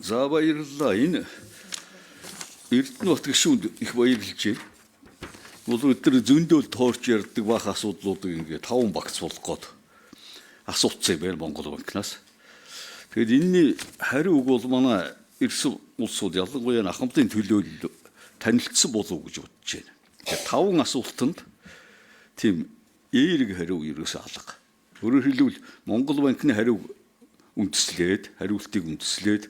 За баярлалаа. Энэ Эрдэнэбат гишүүнд их баярлж байна. Бол өдөр зөндөөл тоорч ярьдаг баах асуудлуудыг ингээд 5 багц болох гээд асууцсан байр Монгол банкнаас. Тэгэд энэний хариу үг бол манай эрс улсууд ялангуяа ахмадын төлөөлөл танилцсан болов уу гэж бодож байна. Тэгэхээр 5 асуултанд тийм эерэг хариу ерөөсөө алга. Өөрөөр хэлбэл Монгол банкны хариу үндэслээд, хариултыг үндэслээд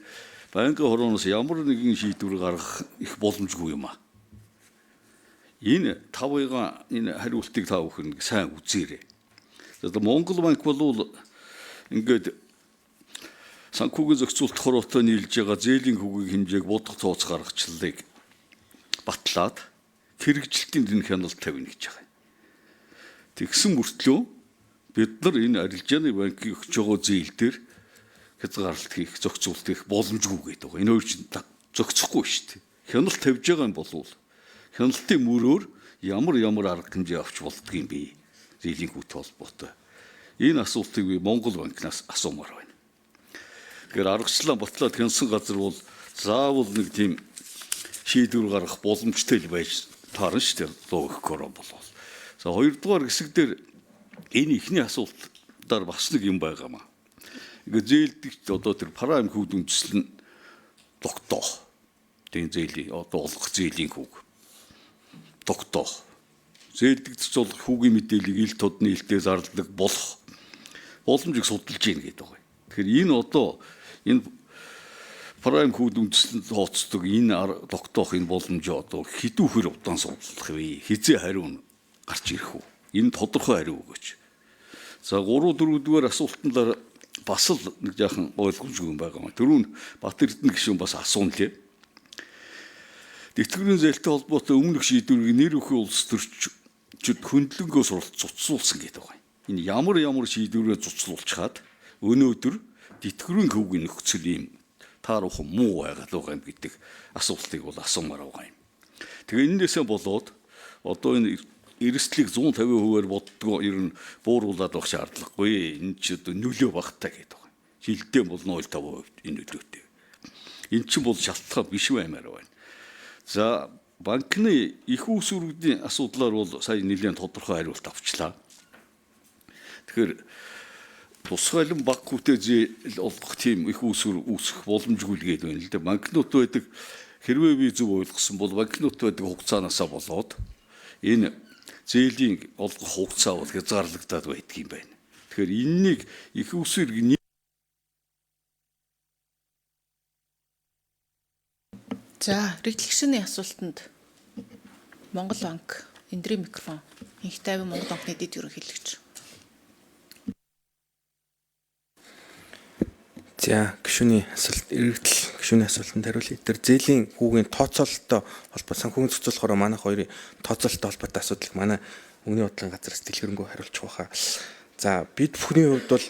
банкны хорооноос ямар нэгэн шийдвэр гаргах их боломжгүй юм аа. Энэ 5-ыг энэ хариултыг та бүхэн сайн үзээрэй. За Монгол банк бол ингээд санхүүгийн зохицуулалт хороотой нийлж байгаа зээлийн хүүгийн хэмжээг бодох тооц гаргачлалыг батлаад хэрэгжилтийн дэн хяналт тавина гэж байгаа. Тэгсэн мөртлөө бид нар энэ арилжааны банкыг өгч байгаа зээл дээр хязгаарлалт хийх, зохицуулалт хийх боломжгүй гэдэг байгаа. Энэ хоёр чинь зохицохгүй шүү дээ. Хяналт тавьж байгаа юм бол хяналтын мөрөөр ямар арга хэмжээ авч болдго юм бэ? Зээлийн хүүтэй холбоотой. Энэ асуултыг би Монгол банкнаас асуумаар байна. Тэгэхээр аргачлалаа батлаад хянсан газар бол заавал нэг тийм шийдвэр гаргах боломжтой л байж таарна шүү дээ. Логикоор болвол. За хоёрдугаар хэсэг дээр энэ ихний асуултаар бас нэг юм байгаамаа. Ингээд зээлдэгч одоо тэр прайм хүүд үндэслэн тогтоох. Тийм зээлийн одоо олох зээлийн хүүг тогтоох. Зээлдэгч бол хүүгийн мэдээллийг ил тод нийлдээ зарладаг болох боломжийг судалж гин гэдэг байгаа. Тэгэхээр энэ одоо энэ прайм хүүд үндэслэн тооцдог энэ тогтоох энэ боломжоо одоо хэдүүхэр удаан судалах вэ? Хизээ хариу гарч ирэх үү? Энэ тодорхой хариу өгөөч. За 3-4-р асуултанд бас л нэг жаахан ойлгомжгүй юм байгаа юм. Түрүүн Бат Эрдэнэ гишүүн бас асуун лээ. Тэтгэврийн зээлтэй холбоотой өмнөх шийдвэрийг нэр өхөө улс төрчид хөндлөнгөөс цуцлуулсан гэдэг байгаа. Энэ ямар шийдвэрээ цуцлуулчихад өнөөдөр тэтгэврийн хөвгийн нөхцөл юм таарах муу байгаад байгаа юм гэдэг асуултыг бол асуумаар байгаа юм. Тэгээ энээсээ болоод одоо энэ эрсдлийг 150%-аар боддгоо ер нь бууруулад байх шаардлагагүй. Энэ ч одоо нөлөө багтаа гэдэг байна. Жилдээ бол 0.5% энэ нөлөөтэй. Энэ чинь бол шалтгаан биш баймаар байна. За банкны их усүрүүдийн асуудлаар бол сая нэлээд тодорхой хариулт авчлаа. Тэгэхээр тусгайлан баг хүүтэй зээл олох тийм их усүр үүсэх боломжгүй л гээд байна л дээ. Банкнууд байдаг хэрвээ би зөв ойлгосон бол банкнууд байдаг хугацаанаасаа болоод энэ зээлийн олгох хугацаа бол хязгаарлагдаад байдаг юм байна. Тэгэхээр энэнийг их усүрг За, регулэгчний асуултанд Монгол банк эндрийн микрофон инх тайван Монгол банкны дэд ерөнхийлөгч. За, гишүүний асуултанд хариулъя. Тэр зээлийн хүүгийн тооцоололттой холбоо санхүүгийн зохицуулахаар манайх хоёрын тооцоололттой холбоотой асуудлыг манай өмнө бодлогын газраас дэлгэрэнгүй хариулчих واخа. За, бид бүхний хувьд бол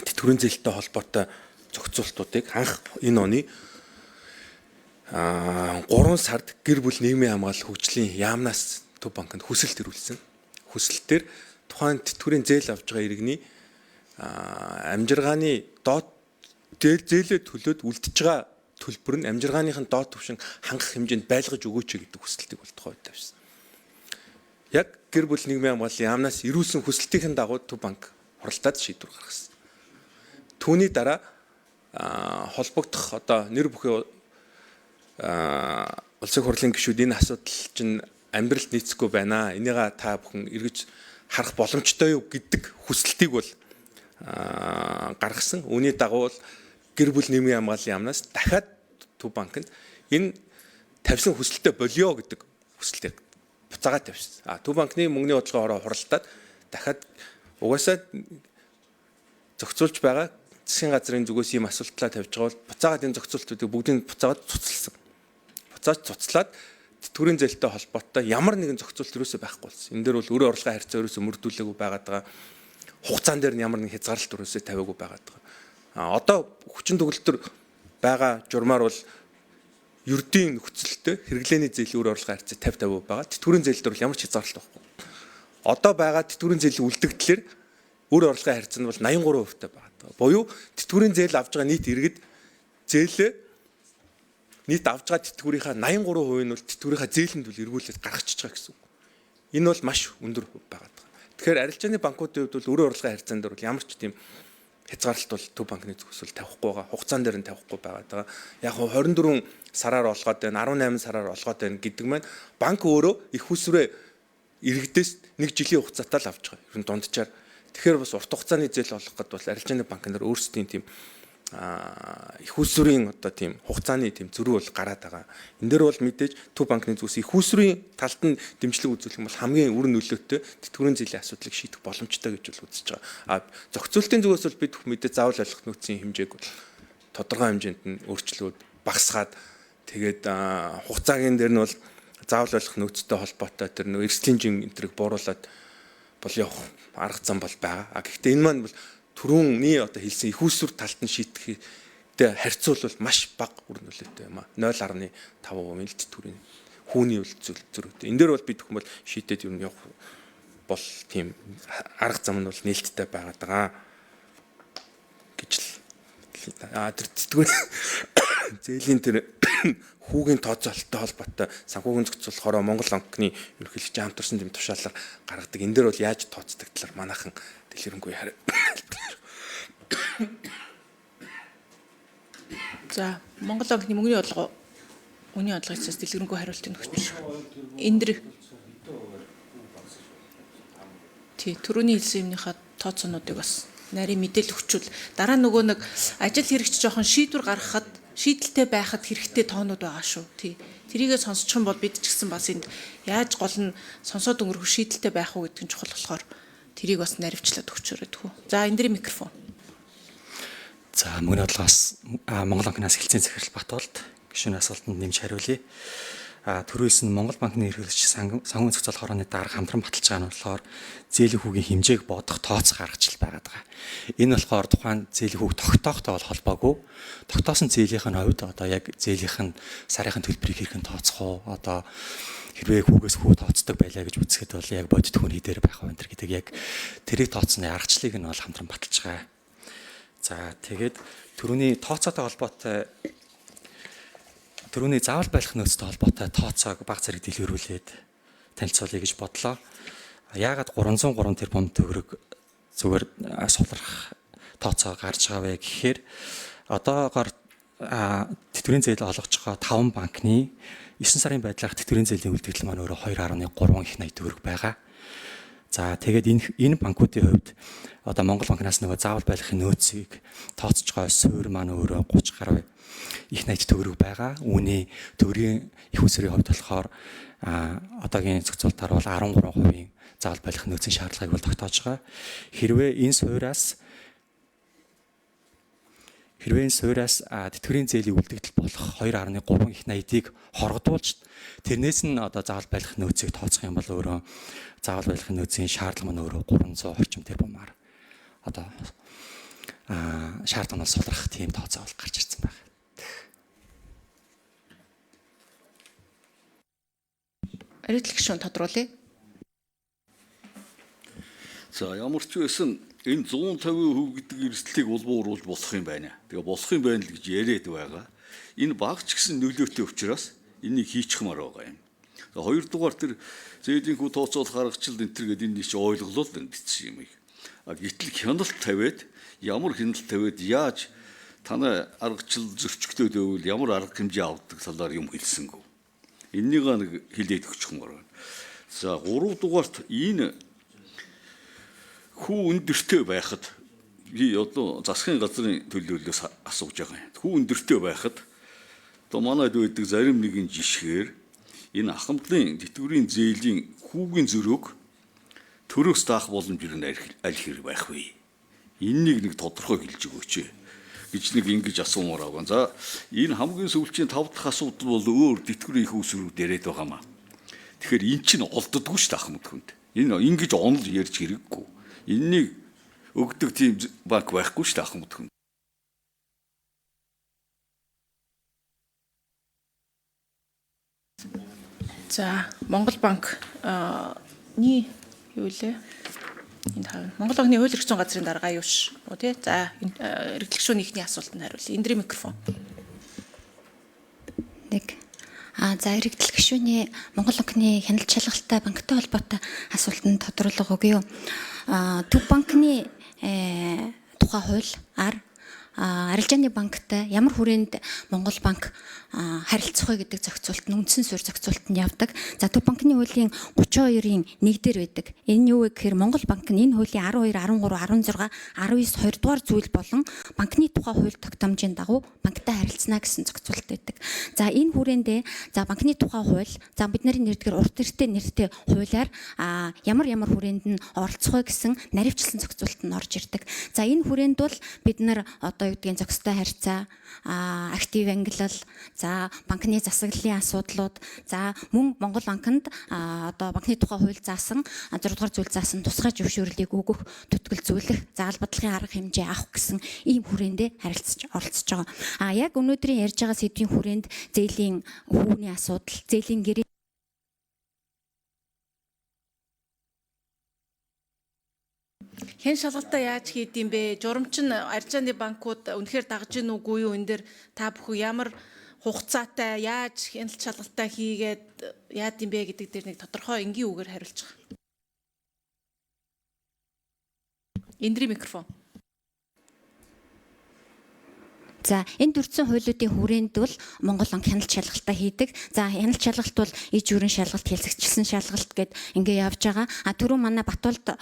тэтгэврийн зээлтэй холбоотой зохицуултуудыг анх энэ оны 3 сард гэр бүл нийгмийн хамгаалал хөгжлийн яамнаас Төв банкнд хүсэлт ирүүлсэн. Хүсэлтээр тухайн тэтгэврийн зээл авж байгаа иргэний амжиргааны доод зээлээ төлөөд үлдэж байгаа төлбөр нь амжиргааныхын доод түвшин хангах хэмжээнд байлгаж өгөөч гэдэг хүсэлтийг бол тухайд тавьсан. Яг гэр бүл нийгмийн хамгааллын яамнаас ирүүлсэн хүсэлтийн дагуу Төв банк хуралдаад шийдвэр гаргасан. Түүний дараа холбогдох одоо нэр бүхий улсын хурлын гишүүд энэ асуудал чинь амьдралд нийцэхгүй байна. Энийг та бүхэн эргэж харах боломжтой юу гэдэг хүсэлтийг бол гаргасан. Үүний дагуу гэр бүл нийгмийн хамгааллын яамнаас дахиад Төв банкнд энэ тавьсан хүсэлтэд болио гэдэг хүсэлтийг буцаагаад тавьсан. Төв банкны мөнгөний бодлогын хороо хуралдаад дахиад угаасаа зохицуулж байгаа засгийн газрын зүгээс ийм асуултлаа тавьж байгаа бол буцаагаад энэ зохицуултуудыг бүгдийг буцаагаад цуцлсан. Буцааж цуцлаад тэтгэврийн зээлтэй холбоотой ямар нэгэн зохицуулт юусоо байхгүй болсон. Энэ дээр бол өрөө орлогын харьцаа юусоо мөрдүүлээгүй байгаад байгаа. Хугацаан дээр нь ямар нэгэн хязгаарлалт юусоо тавиагүй байгаад байгаа. Одоо хүчин төгөлтөр байгаа журмаар бол ердийн нөхцөлтэй хэрэглээний зээлийн өрөө орлогын харьцаа 50-50 байгаа. Тэтгэврийн зээл дээр бол ямар ч хязгаарлалт байхгүй. Одоо байгаа тэтгэврийн зээлийн үлдэгдлэр үр орлогын харьцаа нь бол 83% байгаа. Буюу тэтгэврийн зээл авж байгаа нийт иргэд зээлээ нийт авж байгаа тэтгэврийнхаа 83% нь бол тэтгэврийнхаа зээлэнд бол эргүүлээд гаргачихж байгаа гэсэн үг. Энэ бол маш өндөр хувь байгаа. Тэгэхээр арилжааны банкуудын хувьд бол үр орлогын харьцаан дээр бол ямар ч тийм хязгаарлалт бол Төв банкны зүгээс бол тавихгүй байгаа. Хугацаан дээр нь тавихгүй байгаа. Яг 24 сараар олгоод байна, 18 сараар олгоод байна гэдэг маань банк өөрөө их усрээ иргэдээс 1 жилийн хугацаатай л авч байгаа. Ер нь дунджаар. Тэгэхээр бас урт хугацааны зээл олгох гэдэг бол арилжааны банкнаар өөрсдийн тийм их усрын одоо тийм хугацааны тийм зөрүү бол гараад байгаа. Энд дээр бол мэдээж Төв банкны зүгээс их усрын талд нь дэмжлэг үзүүлэх юм бол хамгийн үр нөлөөтэй тэтгэврийн зээлийн асуудлыг шийдэх боломжтой гэж бол үзэж байгаа. Зохицуултын зүгээс бол бид мэдээ заавал ойлгох нөөцийн хэмжээг бол тодорхой хэмжээнд нь өөрчлөөд багасгаад тэгээд хугацаагийн дээр нь бол заавал ойлгох нөөцтэй холбоотой тэр нэг эрсдлийн жин энтрийг бууруулад бол явах арга зам бол байгаа. Гэхдээ энэ маань бол түрүүний одоо хэлсэн их усүр талд нь шийдэхтэй харьцуулбал маш бага үр нөлөөтэй юм а. 0.5% л тэтгэврийн хүүний зөрүүтэй. Энэ дээр бол бид хүмүүс шийдээд юу явах бол тийм арга зам нь бол нээлттэй байгаад байгаа гэж л тэр тэтгэврийн зээлийн тэр хүүгийн тооцоолттой холбоотой санхүүгийн зохицуулахаараа Монгол банкны ерөнхийлөгч хамтарсан тийм тушаалаар гаргадаг. Энэ дээр бол яаж тооцдог талаар манайхан дэлгэрэнгүй хараа. За Монгол банкны мөнгөний бодлого үнийн бодлогын эцэс дэлгэрэнгүй хариултыг өгч биш. Энд дэр түрүүний хэлсэн юмныхаа тооцоонуудыг бас нарийн мэдээлэл өгчүүл дараа нөгөө нэг ажил хэрэгч жоохон шийдвэр гаргахад шийдэлтэй байхад хэрэгтэй тоонууд байгаа шүү. Тэрийгээ сонсчих юм бол бид ч гэсэн бас энд яаж гол нь сонсоод өнгөрөх шийдэлтэй байх уу гэдэг нь чухал болохоор тэрийг бас наривчлаад өгчөөрэй тхүү. За энэ дэрийн микрофон. За мөнгөний бодлогоос Монгол банкнаас хэлцээний захирал Батболд гишүүний асуултанд нэмж хариулъя. Төрөөс нь Монгол банкны эрхлэгч санхүүгийн зохицуулах хорооны дарга хамтран баталж байгаа нь болохоор зээлийн хүүгийн хэмжээг бодох тооцоо гаргаж байгаад байгаа. Энэ болохоор тухайн зээлийн хүүг тогтоохтой бол холбоогүй. Тогтоосон зээлийнх нь хувьд одоо яг зээлийнх нь сарын төлбөрийг хэрхэн тооцох уу? Одоо хэрвээ хүүгээс хүү тооцдог байлаа гэж үзэхэд бол яг бодит хүний дээр байх вэ гэдэг яг тэрийг тооцсны аргачлалыг нь бол хамтран баталж байгаа. За тэгээд түрүүний тооцоотой холбоотой түрүүний заавал байх нөөцтэй холбоотой тооцоог баг зэрэг дэлгэрүүлээд танилцуулъя гэж бодлоо. Яагаад 303 тэрбум төгрөг зүгээр сулрах тооцоо гарч байгаа вэ гэхээр одоогоор тэтгэврийн зээл олгож байгаа 5 банкны 9 сарын байдлаар тэтгэврийн зээлийн үлдэгдэл маань өөрөө 2.3 их 80 төгрөг байгаа. За тэгээд энэ банкуудын хувьд одоо Монгол банкнаас нөгөө заавал байлгахын нөөцийг тооцож байгаа суурь маань өөрөө 30 гаруй их 80 төгрөг байгаа. Үүний төгрөгийн их усрын хувьд болохоор одоогийн зохицуултаар бол 13% заавал байлгах нөөцийн шаардлагыг бол тогтоож байгаа. Хэрвээ энэ суураас тэтгэврийн зээлийн үлдэгдэл болох 2.3 их 80-ыг хоргодуулж тэрнээс нь одоо заавал байлгах нөөцийг тооцох юм бол өөрөө заавал байлгах нөөцийн шаардлага маань өөрөө 300 орчим тэрбумаар одоо шаардлагыг сулрах тийм тооцоо бол гарч ирсэн байна. Арилжлагч шүүн тодруулъя. За ямар ч байсан энэ 150% гэдэг эрсдлийг улбууруулж болох юм байна. Тэгээ болох юм байна л гэж яриад байгаа. Энэ баг ч гэсэн нөлөөтэй учраас энийг хийчихмаар байгаа юм. За хоёрдугаар тэр зээлийн хүү тооцоолох аргачлал энэ төр гэдэг энэ ч ойлголол бичсэн юм. Гэтэл хяналт тавиад ямар хяналт тавиад яаж танай аргачлал зөрчигдөд байвал ямар арга хэмжээ авдаг талаар юм хэлсэнгүү. Энэнийг нэг хэлээд өгчихмөр байна. За 3 дугаарт энэ хүү өндөртэй байхад би одоо засгийн газрын төлөөллөөс асууж байгаа юм. Хүү өндөртэй байхад одоо манайд байдаг зарим нэгэн жишгээр энэ ахмадын тэтгэврийн зээлийн хүүгийн зөрөөг төрөөс даах боломжийг аль хэрэг байх вэ? Энэнийг нэг тодорхой хэлж өгөөч гэж нэг ингэж асуумаар байгаа. За энэ хамгийн сүүлчийн 5 дахь асуудал бол өөр тэтгэврийн их усрууд яриад байгаамаа. Тэгэхээр эн чинь олддоггүй шүү дээ ахмад хүнд. Энэ ингэж онол ярьж хэрэггүй. Энэнийг өгдөг тийм банк байхгүй шүү дээ ахмад хүнд. За Монгол банк юу лээ? Энэ тавь. Монгол банкны хууль эрх зүйн газрын дарга юу ш. Тий. За эрхлэх гишүүний ихний асуултанд хариулъя. Эндрийн микрофон. За эрэгдэл гишүүний Монгол банкны хяналт шалгалтай банктай холбоотой асуултанд тодруулга өгье юу? Төв банкны тухай хуулиар арилжааны банктай ямар хүрээнд Монгол банк харилцах вэ гэдэг зохицуулт нь үндсэн суурь зохицуултанд явдаг. За төв банкны хуулийн 32-ийн 1 дээр байдаг. Энэ юу вэ гэхээр Монгол банк нь энэ хуулийн 12, 13, 16, 19 2 дугаар зүйл болон банкны тухай хууль тогтоомжийн дагуу банктай харилцана гэсэн зохицуулт байдаг. За энэ хүрээндээ за банкны тухай хууль, за бидний нэрдгээр урт нэртэй хуулиар ямар хүрээнд нь оролцох вэ гэсэн наривчлсан зохицуулт нь орж ирдэг. За энэ хүрээнд бол бид нар одоо юу гэдгийг зохистой харьцаа, актив ангилал, за банкны засаглалын асуудлууд, за мөн Монгол банкнд одоо банкны тухай хууль заасан 6 дугаар зүйл заасан тусгай зөвшөөрлийг өгөх, төтгөл зүйлэх, заал бодлогын арга хэмжээ авах гэсэн ийм хүрээндээ оролцож байгаа. Яг өнөөдрийн ярьж байгаа сэдвийн хүрээнд зээлийн хүүний асуудал, зээлийн гэрээ Хэн шалгалтаа яаж хийдэм бэ? Журамч нь арилжааны банкуд үнэхээр дагж гин үгүй юу? Энэ дээр та бүхэн ямар хугацаатай яаж хяналт шалгалтаа хийгээд яад юм бэ гэдэг дээр нэг тодорхой энгийн үгээр хариулж байгаа. Эндрийн микрофон. За энэ дөрвсөн хуулиудын хүрээнд бол Монгол банк хяналт шалгалтаа хийдэг. За хяналт шалгалт бол иж бүрэн шалгалт, хэлцэгчилсэн шалгалт гэд ингээ явж байгаа. Түрүү манай Батуулд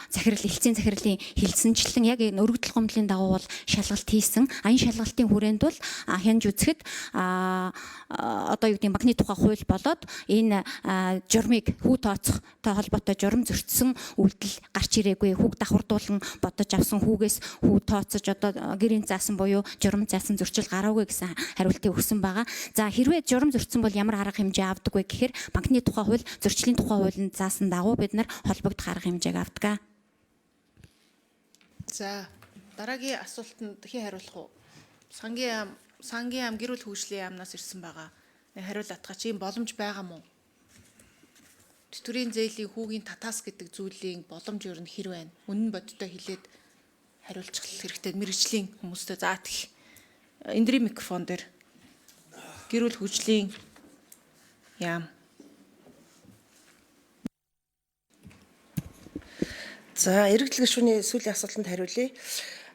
захирал элцийн захирлын хэлсэнчлэн яг энэ өргөдөл гомдлын дагуу бол шалгалт хийсэн. Энэ шалгалтын хүрээнд бол хянж үзэхэд одоо юу гэдэг банкны тухай хууль болоод энэ журмыг хүү тооцохтой холбоотой журам зөрчсөн үйлдэл гарч ирээгүй. Хүүг давхардуулан бодож авсан хүүгээс хүү тооцож одоо гэрийн заасан буюу журам заасан зөрчил гараагүй гэсэн хариултыг өгсөн байгаа. За хэрвээ журам зөрчсөн бол ямар арга хэмжээ авдаг вэ гэхээр банкны тухай хууль, зөрчлийн тухай хуулинд заасан дагуу бид нар холбогдох арга хэмжээг авдаг. За дараагийн асуултанд хэн хариулах вэ? Сангийн ам гэр бүл хөгжлийн яамнаас ирсэн байгаа. Нэг хариулт атгач ийм боломж байгаа мó? Тэтгэврийн зээлийн хүүгийн татаас гэдэг зүйлийн боломж юу нь хэр байна? Үнэн бодиттой хэлээд хариулцах хэрэгтэй мэрэгжлийн хүмүүстэй заатах. Эндрийн микрофон дээр гэр бүл хөгжлийн яам. За эрэгдэл гишүүний сүүлийн асуултанд хариулъя.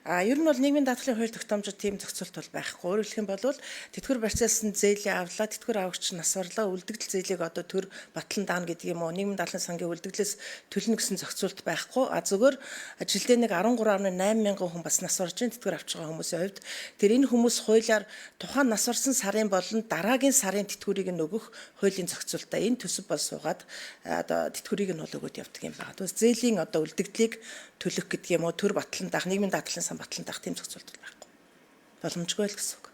Ер нь бол нийгмийн даатгалын хууль тогтоомжид тийм зохицуулт бол байхгүй. Өөрөөр хэлэх юм бол тэтгэвэр барьцаалсан зээлийн авлаа, тэтгэвэр авагч нь насварлаа, үлдэгдэл зээлийг одоо төр батлан даана гэдэг юм уу? Нийгмийн даатгалын сангийн үлдэгдлээс төлнө гэсэн зохицуулт байхгүй. Зөвхөн жилдээ нэг 13.8 мянган хүн бас насварж байна тэтгэвэр авч байгаа хүмүүсийн хувьд. Тэр энэ хүмүүс хуулиар тухайн насварсан сарын болон дараагийн сарын тэтгэврийг нь өгөх хуулийн зохицуултаа энэ төсөв бол суугаад одоо тэтгэврийг нь бол өгөөд явдаг юм байна. Тэгвэл зээлийн одоо үлдэгдлийг төлөх гэдэг юм уу? Төр батлан даах, нийгмийн даатгалын сан батлан даах тийм зохицуулт байхгүй. Боломжгүй л гэсэн үг.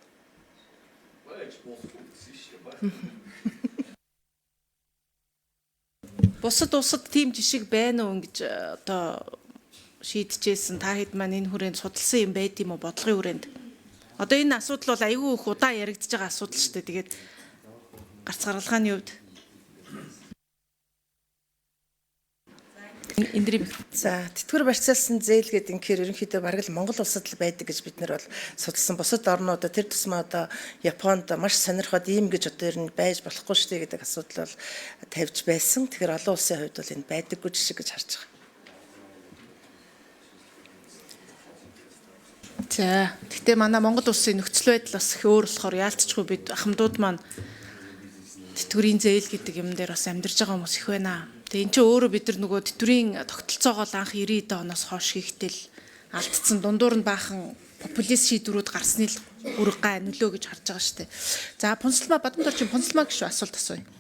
Бусад тийм жишг байна уу гэж одоо шийдэжсэн та хэд маань энэ хүрээнд судалсан юм байд юм уу бодлогын хүрээнд? Одоо энэ асуудал бол айгүй их удаа яригдж байгаа асуудал шүү дээ. Тэгээд гарц гаргалгааны хувьд Эндрийн за тэтгэвэр барьцаалсан зээл гэдэг инхээр ерөнхийдөө бараг л Монгол улсад л байдаг гэж бид нар бол судалсан. Бусад орнуудад тэр тусмаа одоо Японд маш сонирхоод ийм гэж одоо ер нь байж болохгүй шүү дээ гэдэг асуудал бол тавьж байсан. Тэгэхээр олон улсын хувьд бол энэ байдаггүй жишг гэж харж байгаа. За гэхдээ манай Монгол улсын нөхцөл байдал бас их өөр болохоор яалтчгүй бид ахмадууд маань тэтгэврийн зээл гэдэг юм дээр бас амьдарч байгаа хүмүүс их байна. Тэгээ эн чинь өөрөө бид нар нөгөө тэтгэврийн тогтолцоогоо анх 90-д оноос хойш хийхдээ алдсан дундуур нь баахан популист шийдвэрүүд гарсны л үрг гай нөлөө гэж харж байгаа шүү дээ. За Пунсалмаа Бадамтарчин Пунсалмаа гişүү асуулт асууя.